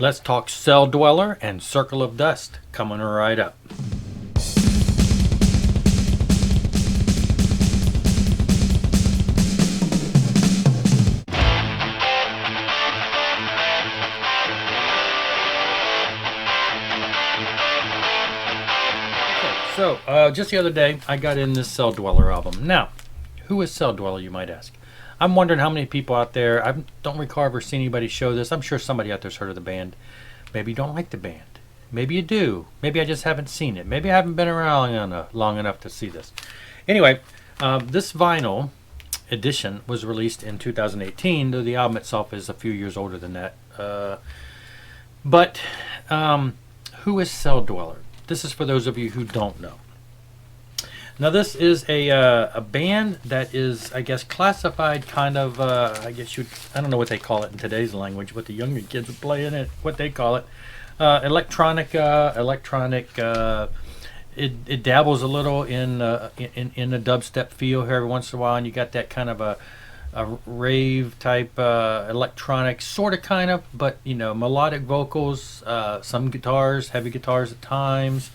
Let's talk Celldweller and Circle of Dust coming right up. So, just the other day, I got in this Celldweller album. Now, who is Celldweller, you might ask? I'm wondering how many people out there, I don't recall ever seeing anybody show this. I'm sure somebody out there's heard of the band. Maybe you don't like the band. Maybe you do. Maybe I just haven't seen it. Maybe I haven't been around long enough to see this. Anyway, this vinyl edition was released in 2018, though the album itself is a few years older than that. But who is Celldweller? This is for those of you who don't know. Now this is a band that is, I guess, classified kind of, I don't know what they call it in today's language, what the younger kids would play in it, what they call it. Electronica, electronic, it dabbles a little in a dubstep feel here every once in a while, and you got that kind of a rave type electronic, sort of kind of, but you know, melodic vocals, some guitars, heavy guitars at times.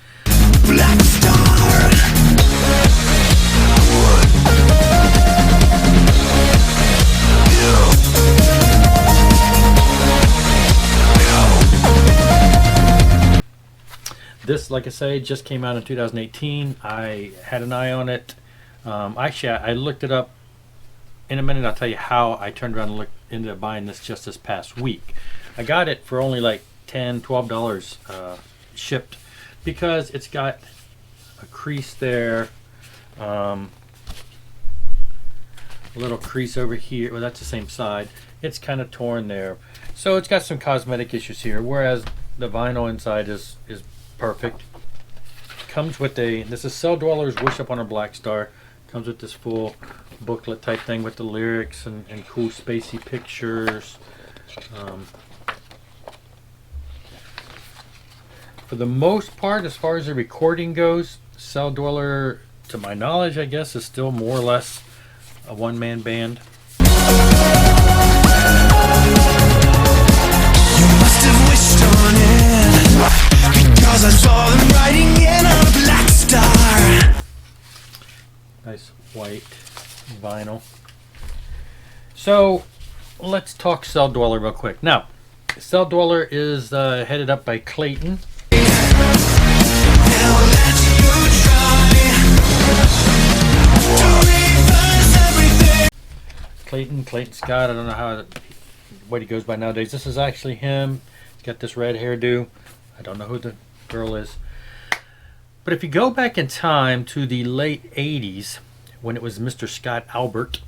Black Star. This, like I say, just came out in 2018. I had an eye on it. Actually, I looked it up. In a minute, I'll tell you how I turned around and looked into buying this just this past week. I got it for only like $10, $12 shipped because it's got a crease there, a little crease over here. Well, that's the same side. It's kind of torn there. So it's got some cosmetic issues here, whereas the vinyl inside is perfect. Comes with this is Celldweller's Wish Upon a Black Star. Comes with this full booklet type thing with the lyrics and cool spacey pictures. For the most part, as far as the recording goes, Celldweller, to my knowledge, I guess, is still more or less a one-man band. You must have wished on it, because I saw them writing in on a black star. Nice white vinyl. So let's talk Celldweller real quick. Now, Celldweller is headed up by Klayton. Klayton Scott. I don't know what he goes by nowadays. This is actually him. He's got this red hairdo. I don't know who the girl is. But if you go back in time to the late 80s, when it was Mr. Scott Albert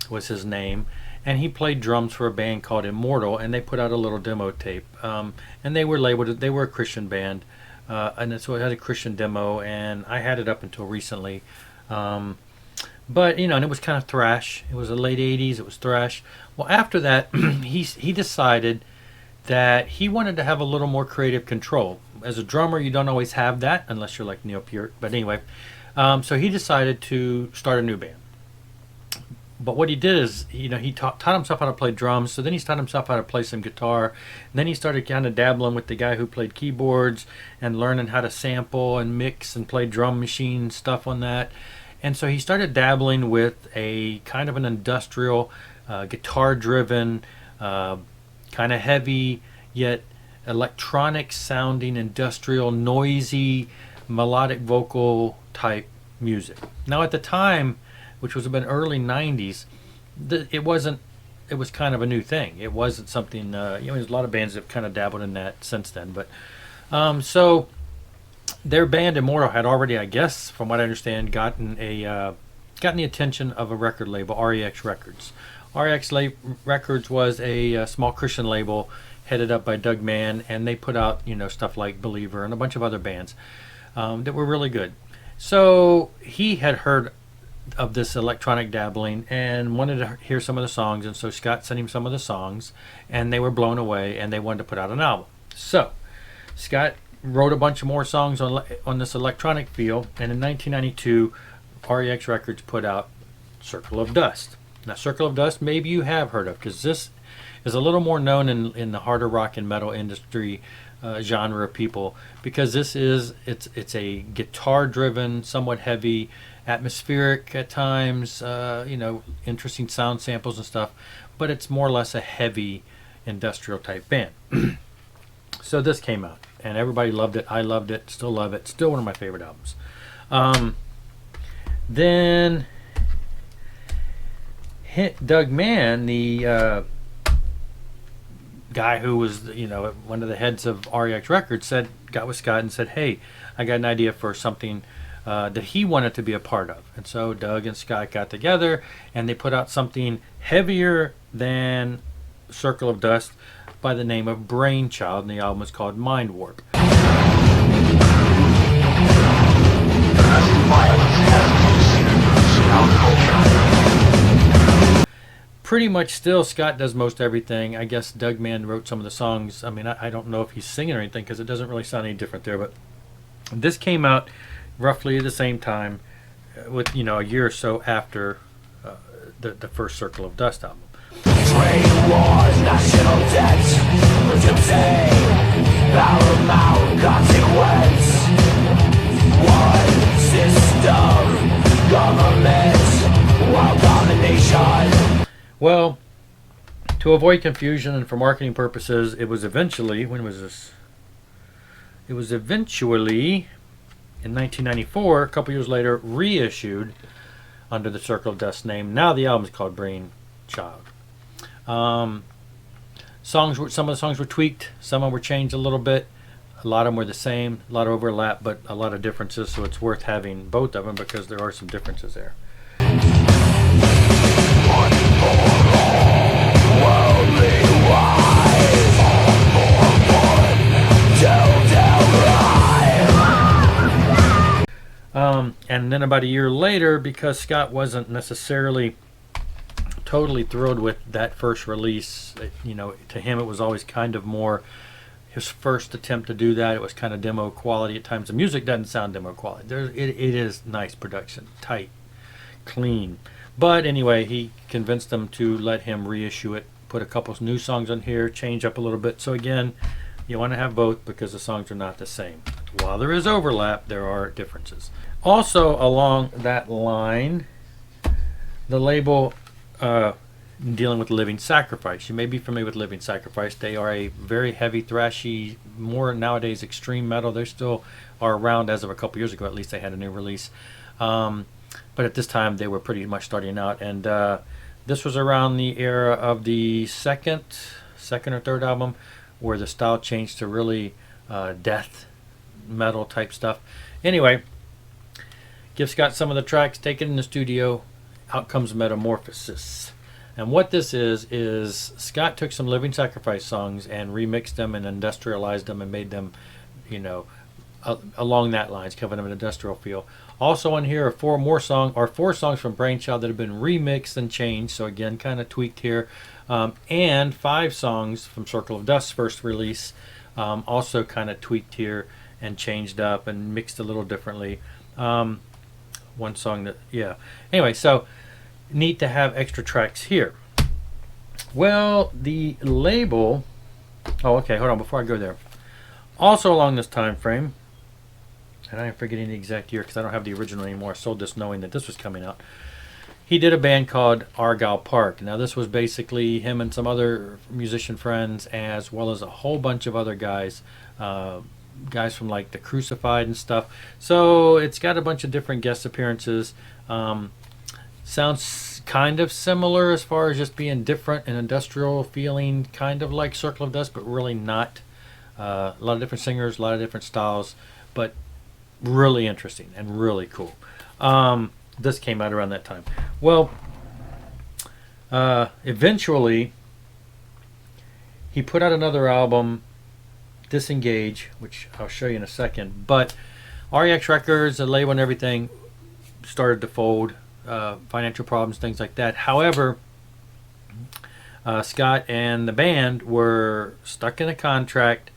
was his name, and he played drums for a band called Immortal, and they put out a little demo tape. And they were labeled, they were a Christian band, and so it had a Christian demo, and I had it up until recently. But, you know, and it was kind of thrash. It was the late 80s, it was thrash. Well, after that, he decided that he wanted to have a little more creative control. As a drummer, you don't always have that, unless you're like Neil Peart. But anyway, so he decided to start a new band. But what he did is, you know, he taught himself how to play drums. So then he taught himself how to play some guitar. And then he started kind of dabbling with the guy who played keyboards and learning how to sample and mix and play drum machine stuff on that. And so he started dabbling with a kind of an industrial, guitar-driven, kind of heavy, yet electronic sounding, industrial, noisy, melodic vocal type music. Now at the time, which was about early 90s, it was kind of a new thing. It wasn't something, there's a lot of bands that have kind of dabbled in that since then. But so their band Immortal had already, I guess, from what I understand, gotten the attention of a record label, REX Records. REX Records was a small Christian label headed up by Doug Mann, and they put out, stuff like Believer and a bunch of other bands that were really good. So he had heard of this electronic dabbling and wanted to hear some of the songs, and so Scott sent him some of the songs, and they were blown away, and they wanted to put out an album. So Scott wrote a bunch of more songs on this electronic feel, and in 1992, REX Records put out Circle of Dust. Now, Circle of Dust, maybe you have heard of, because this is a little more known in the harder rock and metal industry genre of people, because it's a guitar driven, somewhat heavy, atmospheric at times, interesting sound samples and stuff, but it's more or less a heavy industrial type band. So this came out and everybody loved it. I loved it, still love it, still one of my favorite albums. Then Doug Mann, the guy who was one of the heads of REX Records, got with Scott and said, hey, I got an idea for something that he wanted to be a part of. And so Doug and Scott got together and they put out something heavier than Circle of Dust by the name of Brainchild, and the album is called Mind Warp. Pretty much still, Scott does most everything. I guess Doug Mann wrote some of the songs. I mean, I don't know if he's singing or anything because it doesn't really sound any different there. But this came out roughly at the same time, with a year or so after the first Circle of Dust album. Trade wars, national debt, doomsday, paramount consequence. One system, government, world domination. Well, to avoid confusion and for marketing purposes, it was eventually, when was this? It was eventually, in 1994, a couple years later, reissued under the Circle of Dust name. Now the album is called Brainchild. Some of the songs were tweaked, some of them were changed a little bit. A lot of them were the same, a lot of overlap, but a lot of differences, so it's worth having both of them because there are some differences there. And then about a year later, because Scott wasn't necessarily totally thrilled with that first release, to him it was always kind of more his first attempt to do that. It was kind of demo quality at times. The music doesn't sound demo quality. It is nice production, tight, clean. But anyway, he convinced them to let him reissue it, put a couple new songs on here, change up a little bit. So again, you want to have both because the songs are not the same. While there is overlap, there are differences. Also along that line, the label dealing with Living Sacrifice. You may be familiar with Living Sacrifice. They are a very heavy, thrashy, more nowadays extreme metal. They still are around as of a couple years ago. At least they had a new release. But at this time, they were pretty much starting out. And this was around the era of the second or third album, where the style changed to really death metal type stuff. Anyway, give Scott some of the tracks, take it in the studio. Out comes Metamorphosis. And what this is Scott took some Living Sacrifice songs and remixed them and industrialized them and made them, along that lines, giving them an industrial feel. Also on here are four songs from Brainchild that have been remixed and changed, so again, kind of tweaked here. And 5 songs from Circle of Dust's first release, also kind of tweaked here and changed up and mixed a little differently. One song Anyway, so neat to have extra tracks here. Well, the label. Oh, okay. Hold on. Before I go there, also along this time frame, and I am forgetting the exact year because I don't have the original anymore. I sold this knowing that this was coming out. He did a band called Argyle Park. Now, this was basically him and some other musician friends, as well as a whole bunch of other guys. Guys from like the Crucified and stuff. So it's got a bunch of different guest appearances. Sounds kind of similar as far as just being different and industrial feeling, kind of like Circle of Dust, but really not. A lot of different singers, a lot of different styles, but really interesting and really cool. This came out around that time. Well, eventually he put out another album, Disengage, which I'll show you in a second. But REX Records, the label and everything, started to fold. Financial problems, things like that. However, Scott and the band were stuck in a contract.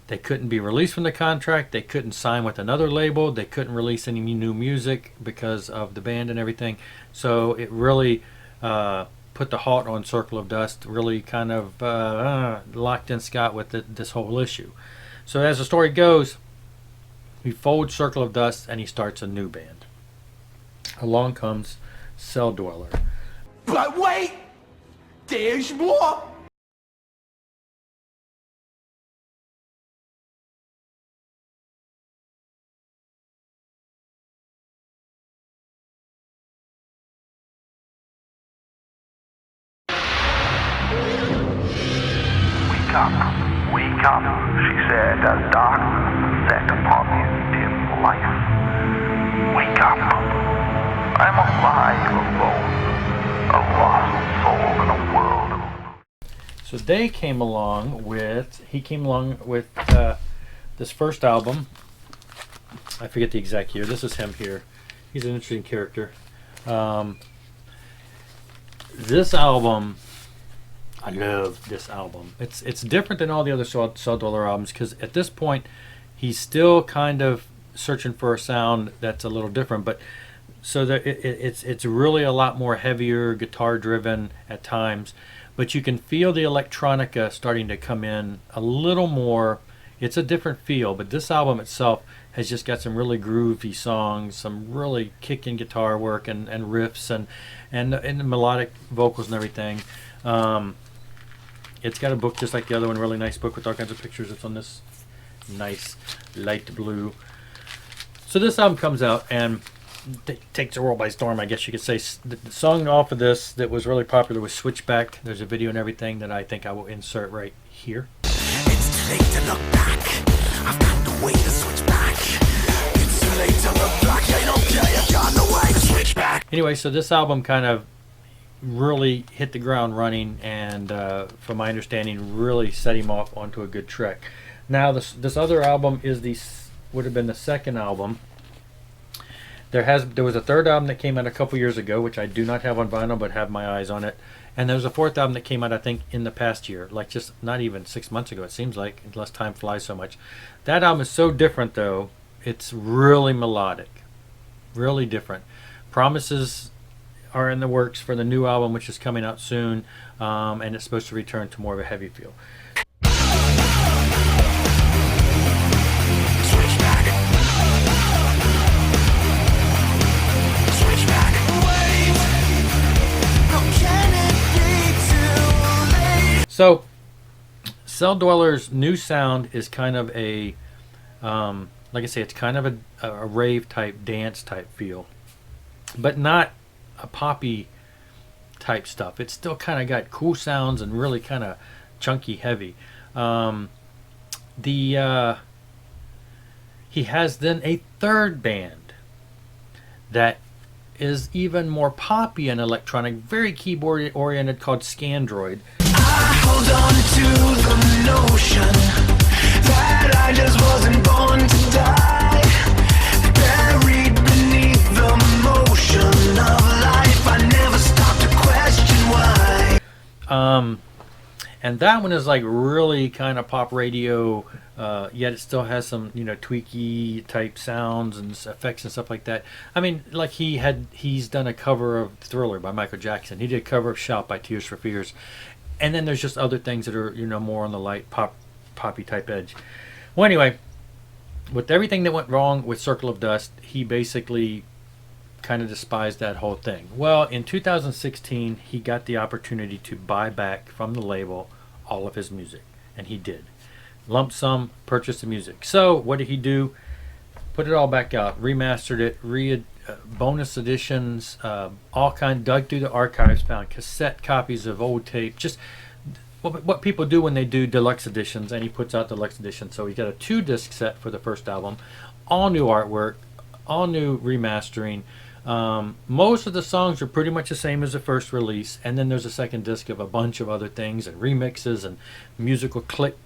They couldn't be released from the contract. They couldn't sign with another label. They couldn't release any new music because of the band and everything. So it really put put the halt on Circle of Dust, really kind of locked in Scott with this whole issue. So as the story goes, he folds Circle of Dust and he starts a new band. Along comes Celldweller. But wait, there's more. Wake up, she said, as darkness set upon his dim life. Wake up, I'm alive alone, a lost soul in a world of... So he came along with this first album. I forget the exact year. This is him here. He's an interesting character. This album, I love this album. It's different than all the other Celldweller albums because at this point he's still kind of searching for a sound that's a little different. But so that it's really a lot more heavier, guitar driven at times. But you can feel the electronica starting to come in a little more. It's a different feel. But this album itself has just got some really groovy songs, some really kicking guitar work and riffs and the melodic vocals and everything. It's got a book just like the other one, really nice book with all kinds of pictures. It's on this nice light blue. So this album comes out and takes the world by storm, I guess you could say. The song off of this that was really popular was Switchback. There's a video and everything that I think I will insert right here. It's too late to look back. I've got the way to switch back. It's too late to look back. I don't care. I've got the way to switch back. Anyway, so this album kind of really hit the ground running, and from my understanding, really set him off onto a good track. Now, this other album would have been the second album. There was a third album that came out a couple years ago, which I do not have on vinyl, but have my eyes on it. And there was a fourth album that came out, I think, in the past year, like just not even 6 months ago. It seems like, unless time flies so much. That album is so different, though. It's really melodic, really different. Promises are in the works for the new album, which is coming out soon, and it's supposed to return to more of a heavy feel. So, Celldweller's new sound is kind of a, like I say, it's kind of a rave type, dance type feel, but not a poppy type stuff. It's still kind of got cool sounds and really kind of chunky heavy. He has then a third band that is even more poppy and electronic, very keyboard oriented, called Scandroid. I hold on to the notion that I just wasn't born to die, buried beneath the motion of life. I never stopped to question why. And that one is like really kind of pop radio, yet it still has some, tweaky type sounds and effects and stuff like that. I mean, like he's done a cover of Thriller by Michael Jackson. He did a cover of Shout by Tears for Fears. And then there's just other things that are, more on the light poppy type edge. Well, anyway, with everything that went wrong with Circle of Dust, he basically kind of despised that whole thing. Well, in 2016, he got the opportunity to buy back from the label all of his music, and he did. Lump sum, purchased the music. So what did he do? Put it all back out, remastered it, bonus editions, all kind. Dug through the archives, found cassette copies of old tape. Just what people do when they do deluxe editions, and he puts out deluxe editions. So he got a 2-disc set for the first album, all new artwork, all new remastering. Most of the songs are pretty much the same as the first release, and then there's a second disc of a bunch of other things and remixes and musical clip,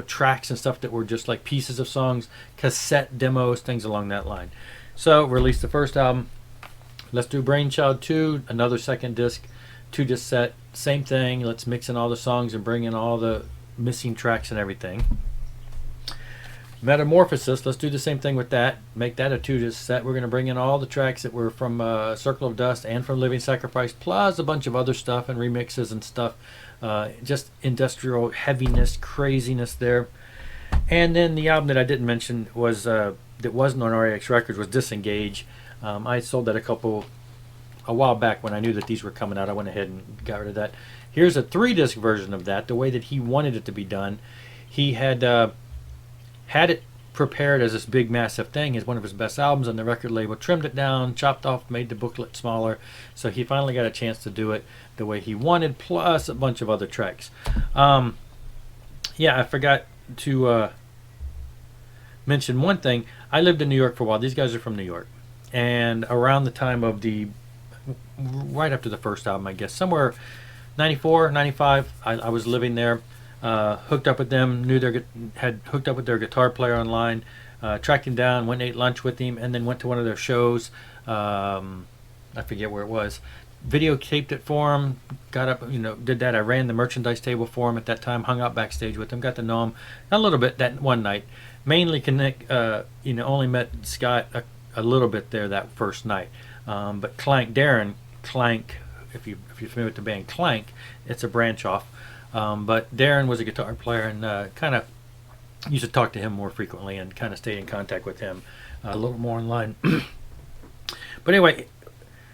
tracks and stuff that were just like pieces of songs, cassette demos, things along that line. So released the first album. Let's do Brainchild 2, another second disc, 2-disc set, same thing. Let's mix in all the songs and bring in all the missing tracks and everything. Metamorphosis, let's do the same thing with that. Make that a 2-disc set. We're going to bring in all the tracks that were from Circle of Dust and from Living Sacrifice, plus a bunch of other stuff and remixes and stuff. Just industrial heaviness, craziness there. And then the album that I didn't mention was that wasn't on RAX Records was Disengage. I sold that a while back when I knew that these were coming out. I went ahead and got rid of that. Here's a 3-disc version of that, the way that he wanted it to be done. He had it prepared as this big massive thing, as one of his best albums, and the record label trimmed it down, chopped off, made the booklet smaller, so he finally got a chance to do it the way he wanted, plus a bunch of other tracks. I forgot to mention one thing. I lived in New York for a while. These guys are from New York, and around the time of right after the first album, I guess, somewhere 94, 95, I was living there. Hooked up with them, had hooked up with their guitar player online, tracked him down, went and ate lunch with him, and then went to one of their shows. I forget where it was. Videotaped it for him, got up, did that. I ran the merchandise table for him at that time, hung out backstage with him, got to know him a little bit that one night. Mainly only met Scott a little bit there that first night. But Darren Clank, if you're familiar with the band Clank, it's a branch off. But Darren was a guitar player, and kind of used to talk to him more frequently and kind of stayed in contact with him a little more online. But anyway,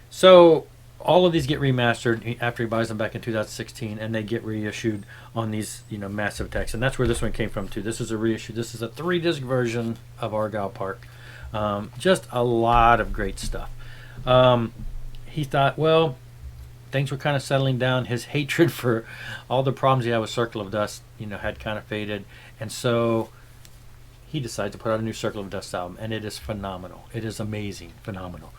so all of these get remastered after he buys them back in 2016, and they get reissued on these massive texts. And that's where this one came from too. This is a reissue. This is a 3-disc version of Argyle Park. Just a lot of great stuff. He thought, well, things were kind of settling down. His hatred for all the problems he had with Circle of Dust, had kind of faded. And so he decided to put out a new Circle of Dust album, and it is phenomenal. It is amazing, phenomenal.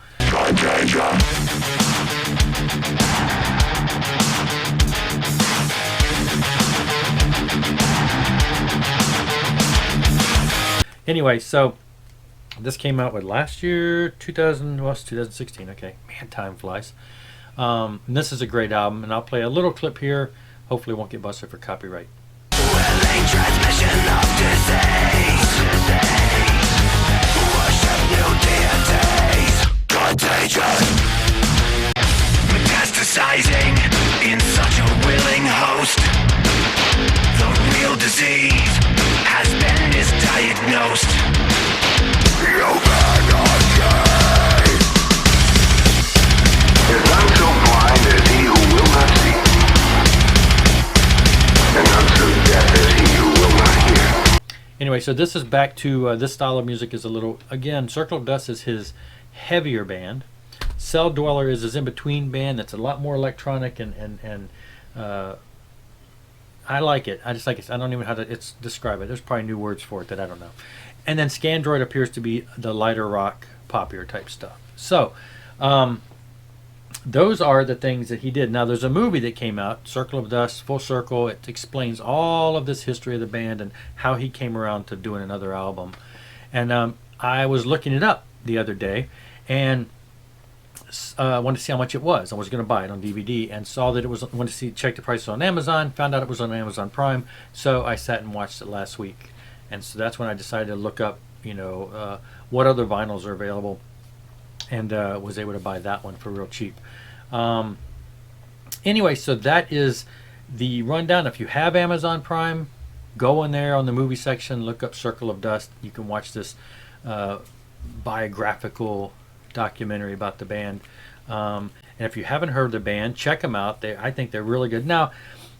Anyway, so this came out last year, 2016. Okay, man, time flies. And this is a great album, and I'll play a little clip here. Hopefully, it won't get busted for copyright. Transmission of disease. Worship new deities. Contagion. Metastasizing in such a willing host. The real disease has been misdiagnosed. Humanity is none so blind as he who will not see, and none so deaf as he who will not hear. Anyway, so this is back to this style of music is a little, again, Circle of Dust is his heavier band. Celldweller is his in-between band that's a lot more electronic and I like it. I just like it. I don't even know how to describe it. There's probably new words for it that I don't know. And then Scandroid appears to be the lighter rock, poppier type stuff. So, those are the things that he did. Now, there's a movie that came out, Circle of Dust, Full Circle. It explains all of this history of the band and how he came around to doing another album. And I was looking it up the other day, and wanted to see how much it was. I was going to buy it on DVD, and saw that it was. Wanted to check the price on Amazon. Found out it was on Amazon Prime. So I sat and watched it last week, and so that's when I decided to look up, what other vinyls are available, and was able to buy that one for real cheap. Anyway, so that is the rundown. If you have Amazon Prime, go in there on the movie section, look up Circle of Dust. You can watch this biographical documentary about the band. And if you haven't heard the band, check them out. I think they're really good. Now,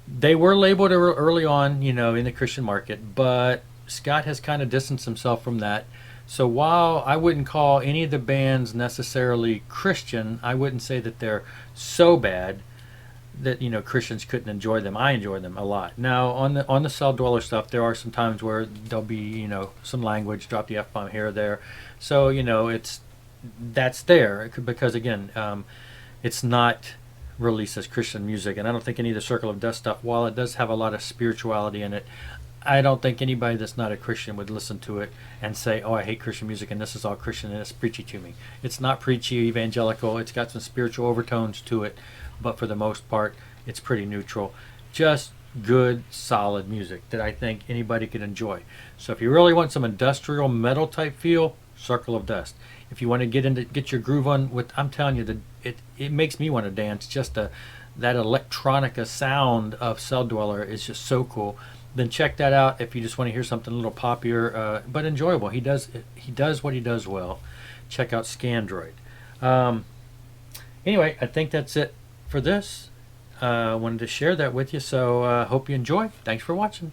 they were labeled early on, in the Christian market, but Scott has kind of distanced himself from that. So while I wouldn't call any of the bands necessarily Christian, I wouldn't say that they're so bad that Christians couldn't enjoy them. I enjoy them a lot. Now on the Celldweller stuff, there are some times where there'll be some language, drop the F-bomb here or there. So that's there because again, it's not released as Christian music, and I don't think any of the Circle of Dust stuff, while it does have a lot of spirituality in it, I don't think anybody that's not a Christian would listen to it and say, oh, I hate Christian music and this is all Christian and it's preachy to me. It's not preachy, evangelical. It's got some spiritual overtones to it, but for the most part, it's pretty neutral. Just good, solid music that I think anybody could enjoy. So if you really want some industrial metal type feel, Circle of Dust. If you want to get your groove on with, I'm telling you, it makes me want to dance. Just that electronica sound of Celldweller is just so cool. Then check that out if you just want to hear something a little poppier but enjoyable. He does what he does well. Check out Scandroid. Anyway, I think that's it for this. I wanted to share that with you, so hope you enjoy. Thanks for watching.